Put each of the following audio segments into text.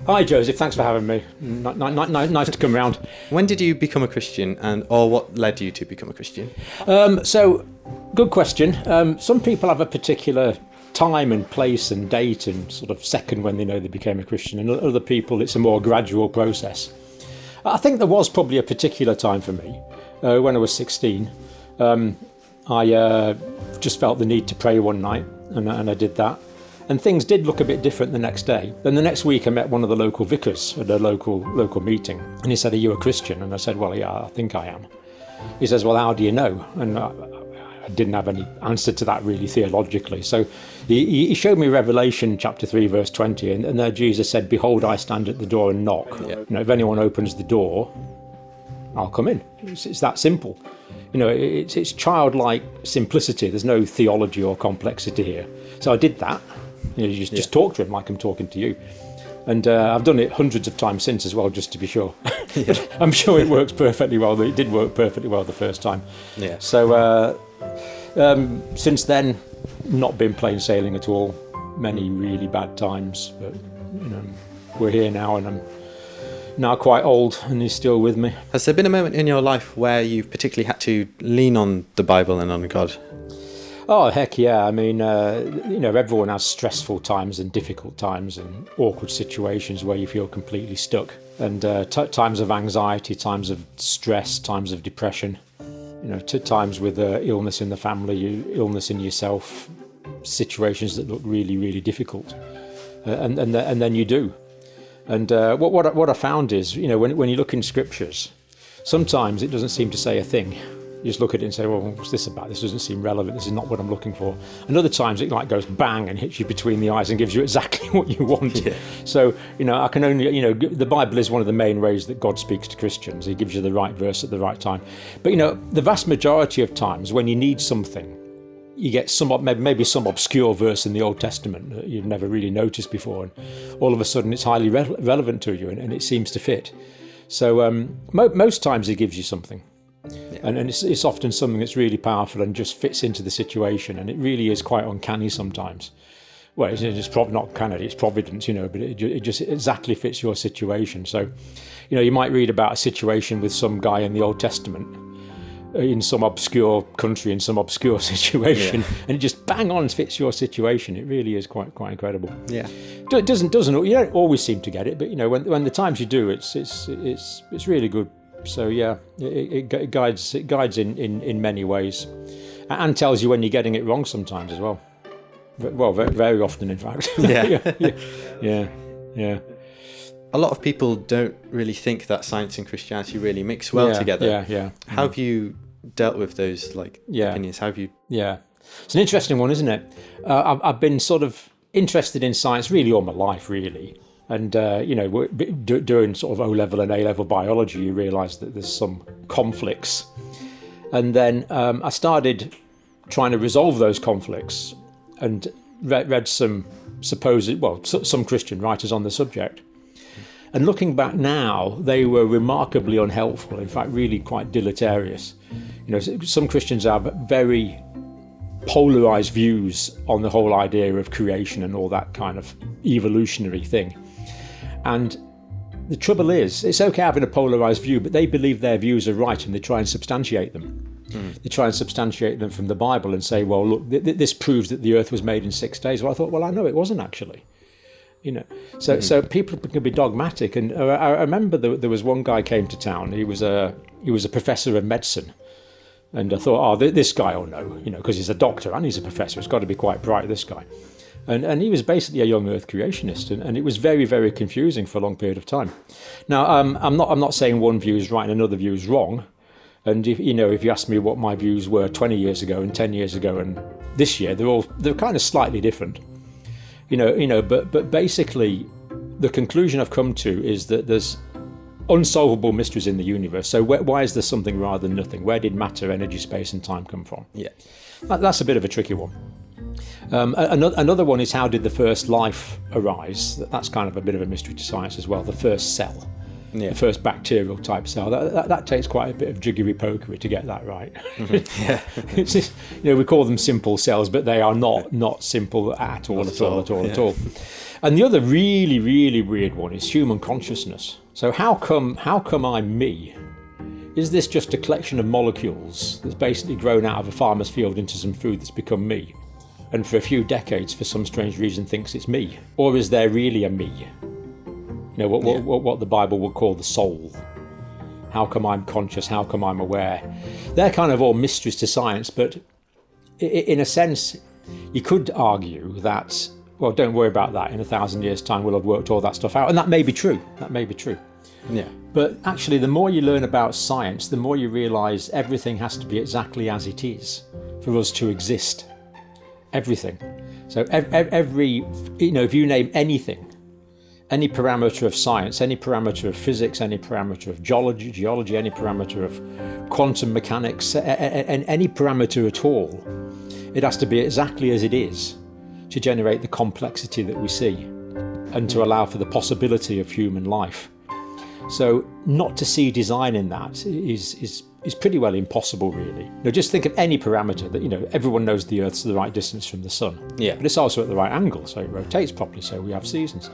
Hi Joseph, thanks for having me. Nice to come round. When did you become a Christian, or what led you to become a Christian? So, good question. Some people have a particular time and place and date and sort of second when they know they became a Christian, and other people it's a more gradual process. I think there was probably a particular time for me when I was 16. I just felt the need to pray one night, and I did that. And things did look a bit different the next day. Then the next week I met one of the local vicars at a local meeting, and he said, "Are you a Christian?" And I said, "Well, yeah, I think I am." He says, "Well, how do you know?" And I didn't have any answer to that really theologically. So he showed me Revelation chapter 3 verse 20, and there Jesus said, "Behold, I stand at the door and knock. Yeah. If anyone opens the door, I'll come in." It's that simple. It's childlike simplicity. There's no theology or complexity here. So I did that. You just talk to him like I'm talking to you. And I've done it hundreds of times since as well, just to be sure. But I'm sure it works perfectly well. It did work perfectly well the first time. Yeah. So since then, not been plain sailing at all. Many really bad times. But, we're here now, and I'm now quite old, and he's still with me. Has there been a moment in your life where you've particularly had to lean on the Bible and on God? Oh, heck yeah. I mean, everyone has stressful times and difficult times and awkward situations where you feel completely stuck. And times of anxiety, times of stress, times of depression, times with illness in the family, illness in yourself, situations that look really, really difficult. And then you do. And what I found is, when you look in scriptures, sometimes it doesn't seem to say a thing. You just look at it and say, well, what's this about? This doesn't seem relevant. This is not what I'm looking for. And other times it goes bang and hits you between the eyes and gives you exactly what you want. Yeah. So, I can only, the Bible is one of the main ways that God speaks to Christians. He gives you the right verse at the right time. But, the vast majority of times when you need something, you get maybe some obscure verse in the Old Testament that you've never really noticed before. And all of a sudden it's highly relevant to you and it seems to fit. So most times he gives you something. Yeah. And it's often something that's really powerful and just fits into the situation, and it really is quite uncanny sometimes. Well, it's not uncanny, it's providence, but it just exactly fits your situation. So, you might read about a situation with some guy in the Old Testament in some obscure country, in some obscure situation, and it just bang on fits your situation. It really is quite incredible. Yeah, it doesn't you don't always seem to get it, but when the times you do, it's really good. So yeah, it guides in many ways, and tells you when you're getting it wrong sometimes as well. Well, very, very often, in fact. Yeah. A lot of people don't really think that science and Christianity really mix well together. Yeah. How have you dealt with those opinions? How have you? Yeah, it's an interesting one, isn't it? I've been sort of interested in science really all my life, really. And, doing sort of O-level and A-level biology, you realise that there's some conflicts. And then I started trying to resolve those conflicts and read some Christian writers on the subject. And looking back now, they were remarkably unhelpful, in fact, really quite deleterious. Some Christians have very polarised views on the whole idea of creation and all that kind of evolutionary thing. And the trouble is, it's okay having a polarised view, but they believe their views are right and they try and substantiate them. They try and substantiate them from the Bible and say, well, look, this proves that the earth was made in 6 days. Well, I thought, I know it wasn't actually. So people can be dogmatic. And I remember there was one guy came to town. He was a professor of medicine. And I thought, this guy will know, because he's a doctor and he's a professor. It's got to be quite bright, this guy. And he was basically a young Earth creationist, and it was very, very confusing for a long period of time. Now, I'm not saying one view is right and another view is wrong. And if you ask me what my views were 20 years ago and 10 years ago and this year, they're kind of slightly different. But basically, the conclusion I've come to is that there's unsolvable mysteries in the universe. So why is there something rather than nothing? Where did matter, energy, space, and time come from? Yeah, that's a bit of a tricky one. Another one is, how did the first life arise? That's kind of a bit of a mystery to science as well. The first cell. the first bacterial type cell. That takes quite a bit of jiggery-pokery to get that right. Yeah. It's just, we call them simple cells, but they are not simple at all. And the other really, really weird one is human consciousness. So how come I'm me? Is this just a collection of molecules that's basically grown out of a farmer's field into some food that's become me? And for a few decades, for some strange reason, thinks it's me? Or is there really a me? What the Bible would call the soul. How come I'm conscious? How come I'm aware? They're kind of all mysteries to science, but in a sense, you could argue that, well, don't worry about that. In 1,000 years' time, we'll have worked all that stuff out. And that may be true. Yeah. But actually, the more you learn about science, the more you realise everything has to be exactly as it is for us to exist. Everything. So every, if you name anything, any parameter of science, any parameter of physics, any parameter of geology, any parameter of quantum mechanics, and any parameter at all, it has to be exactly as it is to generate the complexity that we see and to allow for the possibility of human life. So not to see design in that is pretty well impossible, really. Just think of any parameter that, everyone knows the Earth's the right distance from the sun. Yeah. But it's also at the right angle, so it rotates properly, so we have seasons.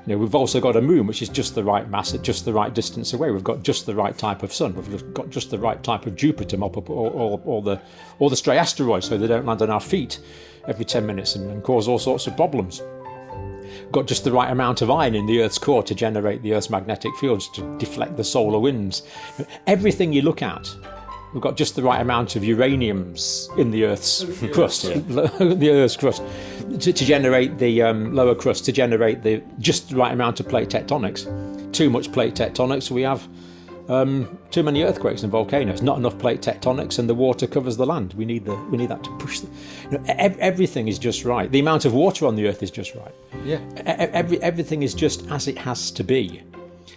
We've also got a moon, which is just the right mass at just the right distance away. We've got just the right type of sun. We've got just the right type of Jupiter to mop up all the stray asteroids so they don't land on our feet every 10 minutes and cause all sorts of problems. Got just the right amount of iron in the Earth's core to generate the Earth's magnetic fields to deflect the solar winds. Everything you look at, we've got just the right amount of uraniums in the Earth's crust, the Earth's crust, to generate the lower crust, to generate just the right amount of plate tectonics. Too much plate tectonics, we have too many earthquakes and volcanoes. Not enough plate tectonics, and the water covers the land. We need that to push. Everything is just right. The amount of water on the Earth is just right. Yeah. Everything is just as it has to be.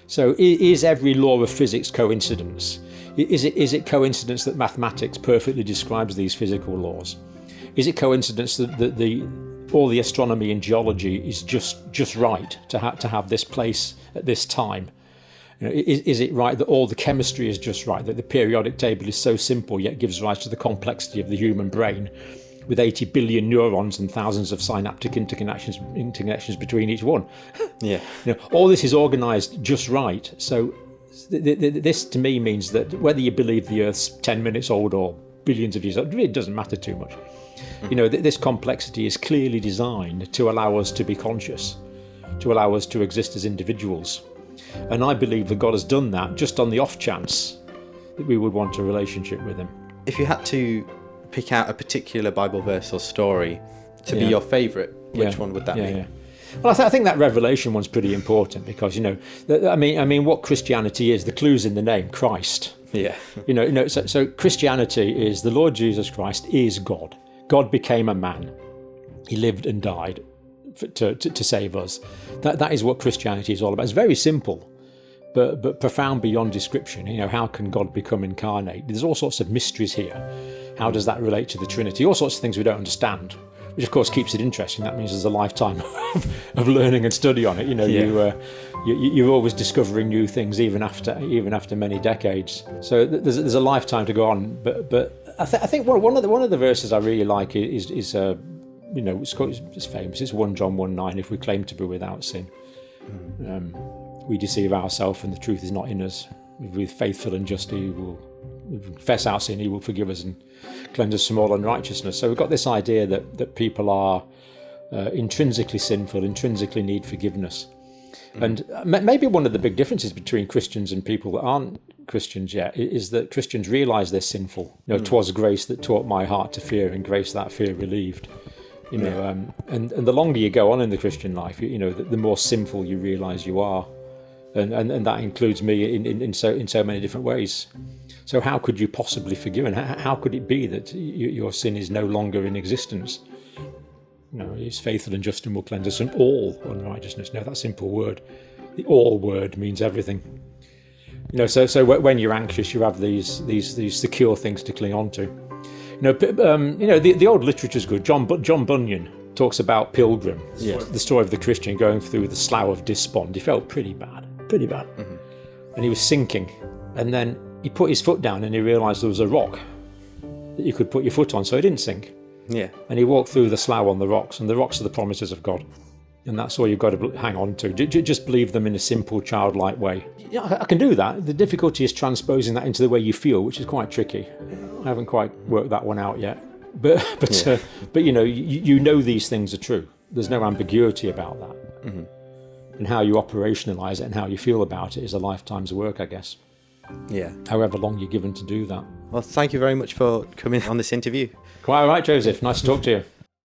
So is every law of physics coincidence? Is it coincidence that mathematics perfectly describes these physical laws? Is it coincidence that all the astronomy and geology is just right to have this place at this time? Is it right that all the chemistry is just right, that the periodic table is so simple yet gives rise to the complexity of the human brain with 80 billion neurons and thousands of synaptic interconnections between each one? Yeah. All this is organised just right. So this to me means that whether you believe the Earth's 10 minutes old or billions of years old, it doesn't matter too much. This complexity is clearly designed to allow us to be conscious, to allow us to exist as individuals. And I believe that God has done that just on the off chance that we would want a relationship with him. If you had to pick out a particular Bible verse or story to be your favourite, which one would that be? Yeah. Well, I think that Revelation one's pretty important because, I mean, what Christianity is, the clue's in the name, Christ. Yeah. So Christianity is the Lord Jesus Christ is God. God became a man. He lived and died to save us. That is what Christianity is all about. It's very simple, but profound beyond description. How can God become incarnate? There's all sorts of mysteries here. How does that relate to the Trinity? All sorts of things we don't understand, which of course keeps it interesting. That means there's a lifetime of learning and study on it. You're always discovering new things even after many decades. So there's a lifetime to go on. But I think one of the verses I really like is it's famous. It's 1 John 1:9. If we claim to be without sin, we deceive ourselves, and the truth is not in us. If we're faithful and just, He will confess our sin. He will forgive us and cleanse us from all unrighteousness. So we've got this idea that people are intrinsically sinful, intrinsically need forgiveness. And maybe one of the big differences between Christians and people that aren't Christians yet is that Christians realise they're sinful. 'Twas grace that taught my heart to fear, and grace that fear relieved. And the longer you go on in the Christian life, the more sinful you realise you are, and that includes me in so many different ways. So how could you possibly forgive? And how could it be that your sin is no longer in existence? He's faithful and just and will cleanse us from all unrighteousness. That simple word, the all word means everything. So when you're anxious, you have these secure things to cling on to. The old literature is good. John Bunyan talks about Pilgrim, the story of the Christian going through the slough of despond. He felt pretty bad. Mm-hmm. and he was sinking. And then he put his foot down and he realised there was a rock that you could put your foot on, so he didn't sink. Yeah. And he walked through the slough on the rocks, and the rocks are the promises of God. And that's all you've got to hang on to. Just believe them in a simple, childlike way. Yeah, I can do that. The difficulty is transposing that into the way you feel, which is quite tricky. I haven't quite worked that one out yet. But you know these things are true. There's no ambiguity about that. Mm-hmm. And how you operationalise it and how you feel about it is a lifetime's work, I guess. Yeah. However long you're given to do that. Well, thank you very much for coming on this interview. Quite all right, Joseph. Nice to talk to you.